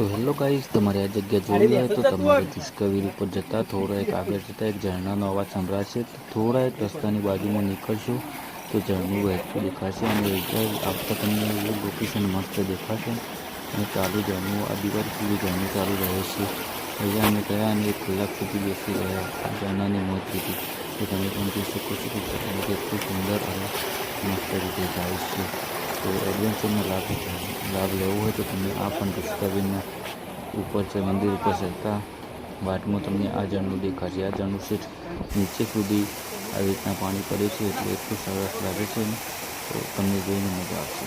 तो hello guys, તમારે આ જગ્યા જોવી હોય તો તમારે ડિસ્કવરી ઉપર જતા થોડા એક આગળ જતા એક ઝરણાનો અવાજ સંભળાશે. થોડા એક રસ્તાની બાજુમાં નીકળશો તો ઝરણું વહેતું દેખાશે અને આગળ આવતા તમને એવું લોકેશન મસ્ત દેખાશે અને ચાલુ ઝરણું આ દિવાળી સુધી ઝરણું ચાલુ રહે છે. અહીંયા અમે ગયા અને 1 કલાક સુધી બેસી રહ્યા આ ઝરણાની મોજ લીધી. તો તમે પણ જોઈ શકો છો કે ઝરણું કેટલું સુંદર અને મસ્ત રીતે જાય છે. તો એડવેન્ચરનો લાભ લેવો હોય તો તમે આ પણ ડિસ્કવરીના ઉપર છે મંદિર ઉપર ચડતા વાટમાં તમને આ ઝરણું દેખાશે. આ ઝરણું સીટ નીચે સુધી આવી રીતના પાણી પડે છે એટલે એટલું સરસ લાગે છે તો તમને જોઈને મજા આવશે.